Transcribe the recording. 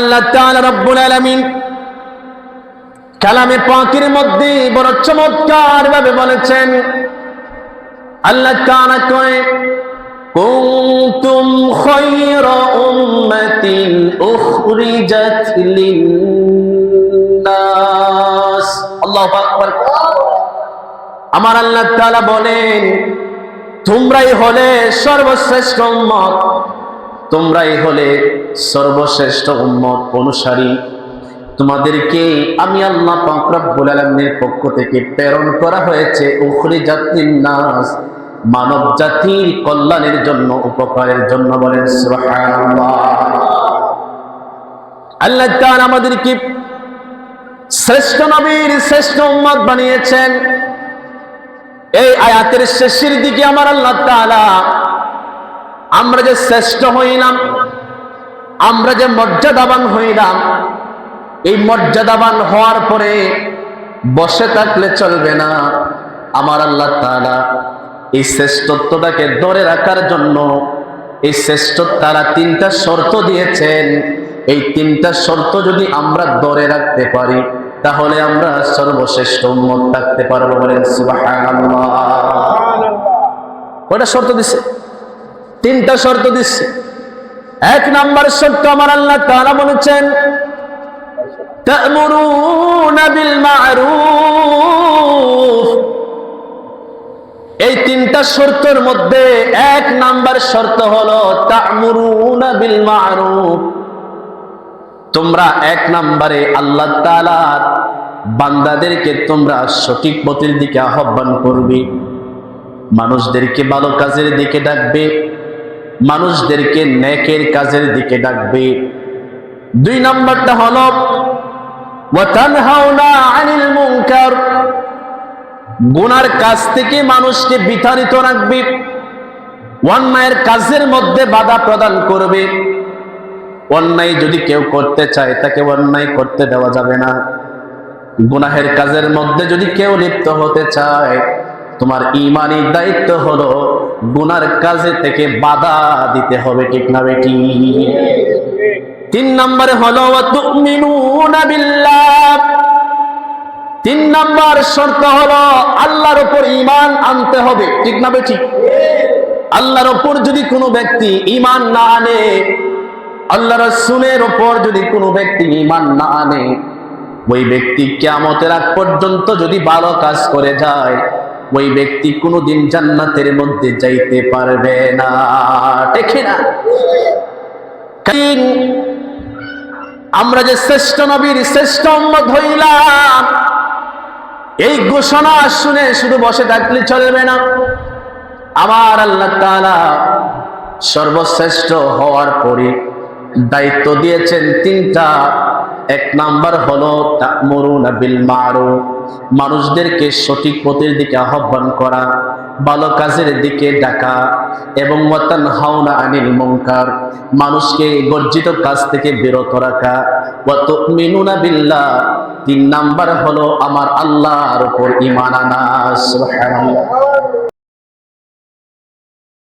আল্লাহ তাআলা রব্বুল আলামিন কালামে পাকের মধ্যে বড় চমৎকার ভাবে বলেছেন। আল্লাহ তাআলা কয় কুনতুম খায়রা উম্মাতিন উখরিজাত লিন-নাস। আল্লাহু আকবার। আমার আল্লাহ তাআলা বলেন তোমরাই হলে সর্বশ্রেষ্ঠ উম্মত, তোমরাই হলে সর্বশ্রেষ্ঠ উম্মত অনুসারী। তোমাদেরকে আমি আল্লাহ পাক রব্বুল আলামিনের পক্ষ থেকে প্রেরণ করা হয়েছে উখরিজাত লিন-নাস, মানব জাতির কল্যাণের জন্য, উপকারের জন্য। বলেন সুবহানাল্লাহ। আল্লাহ তাআলা আমাদেরকে শ্রেষ্ঠ নবীর শ্রেষ্ঠ উম্মত বানিয়েছেন। এই আয়াতের শেষের দিকে আমার আল্লাহ তাআলা আমরা যে শ্রেষ্ঠ হইলাম, আমরা যে মর্যাদাবান হইলাম, এই মর্যাদাবান হওয়ার পরে বসে থাকলে চলবে না। আমার আল্লাহ তাআলা এই শ্রেষ্ঠত্বটাকে ধরে রাখার জন্য এই শ্রেষ্ঠত্ব তারা তিনটা শর্ত দিয়েছেন। এই তিনটা শর্ত যদি আমরা ধরে রাখতে পারি তাহলে আমরা সর্বশ্রেষ্ঠ উম্মত থাকতে পারবো। বলেন সুবহানাল্লাহ। কয়টা শর্ত দিছে? তিনটা শর্ত দিচ্ছে। এক নাম্বার শর্ত আমার আল্লাহ তাআলা বলেছেন তা'মুরুনা বিল মা'রুফ। এই তিনটা শর্তের মধ্যে এক নাম্বার শর্ত হলো তা'মুরুনা বিল মা'রুফ। তোমরা এক নম্বরে আল্লাহ তাআলার বান্দাদেরকে তোমরা সঠিক পথের দিকে আহ্বান করবে, মানুষদেরকে ভালো কাজের দিকে ডাকবে, মানুষদেরকে নেকের কাজের দিকে ডাকবে। দুই নম্বরটা হলো ওয়া তানহাউনা আনিল মুনকার, গুনার কাজ থেকে মানুষকে বিতাড়িত রাখবে, অন্যায়ের কাজের মধ্যে বাধা প্রদান করবে। অন্যায় যদি কেউ করতে চায় তাকে অন্যায় করতে দেওয়া যাবে না। গুনাহের কাজের মধ্যে যদি কেউ লিপ্ত হতে চায়, তোমার ঈমানি দায়িত্ব হলো গুনার কাজে থেকে বাধা দিতে হবে। ঠিক না বেটি? তিন নম্বরে হলো ওয়া তুমিনুনা বিল্লাহ। তিন নম্বর শর্ত হলো আল্লাহর উপর ঈমান আনতে হবে। ঠিক না বেটি? আল্লাহর উপর যদি কোনো ব্যক্তি ঈমান না আনে, আল্লাহ রাসূলের উপর যদি কোনো ব্যক্তি ঈমান না আনে, ওই ব্যক্তি কিয়ামতের আগ পর্যন্ত যদি ভালো কাজ করে যায়, ওই ব্যক্তি কোনোদিন জান্নাতের মধ্যে যাইতে পারবে না। ঠিক না? আমরা যে শ্রেষ্ঠ নবীর শ্রেষ্ঠ উম্মত হইলাম, এই ঘোষণা শুনে শুধু বসে থাকলে চলবে না। আমার আল্লাহ তাআলা সর্বশ্রেষ্ঠ হওয়ার পরে দায়িত্ব দিয়েছেন তিনটা। এক নাম্বার হলো তা'মুরুনা বিল মা'রুফ, মানুষদেরকে সঠিক পথের দিকে আহ্বান করা, ভালো কাজের দিকে ডাকা, এবং ওয়া তানহাউনা আনিল মুনকার, মানুষকে বর্জিত কাজ থেকে বিরত রাখা। ওয়া তুমিনুনা বিল্লাহ, তিন নাম্বার হলো আমার আল্লাহর উপর ঈমান আনা। সুবহানাল্লাহ।